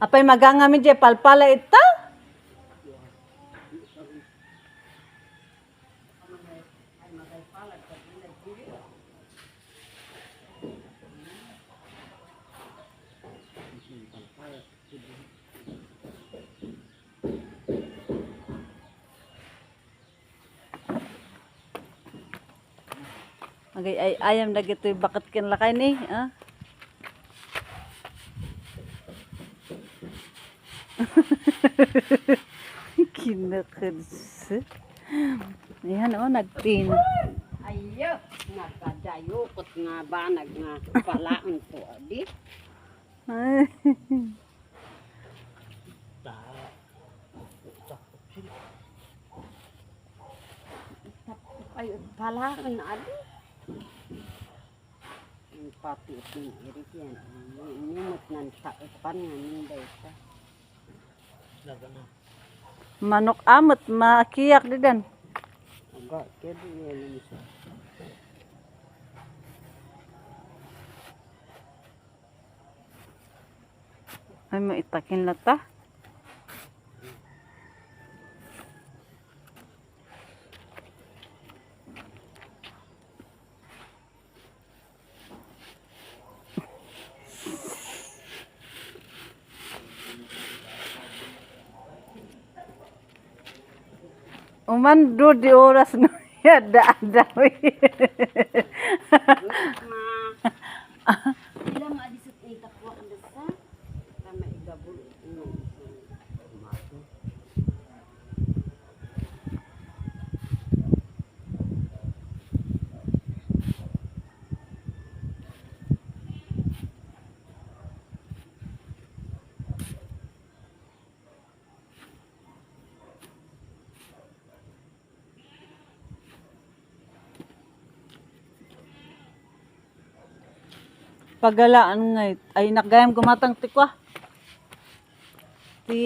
Apay magangami je palpala ita. Agay ay ayam na gito bakit kinlakay ni, ah? Kinakadsa. Ayan o, nagtin. Ayo, nagkadayukot nga banag nga palaan po, di? Ay, palaan, adi? Ang pati ng irik yan. Nimot ng taipan nga ninday ka. Manok amot, makiyak di dan. Agak, kaya yan siya. Ay, maitakin na ta. Umando di oras no ya dawi. Ila maadisot ay takwa ang dasa. Tama igabul. Pagalaan ngay ay nakgayam gumatang tikwa. Ti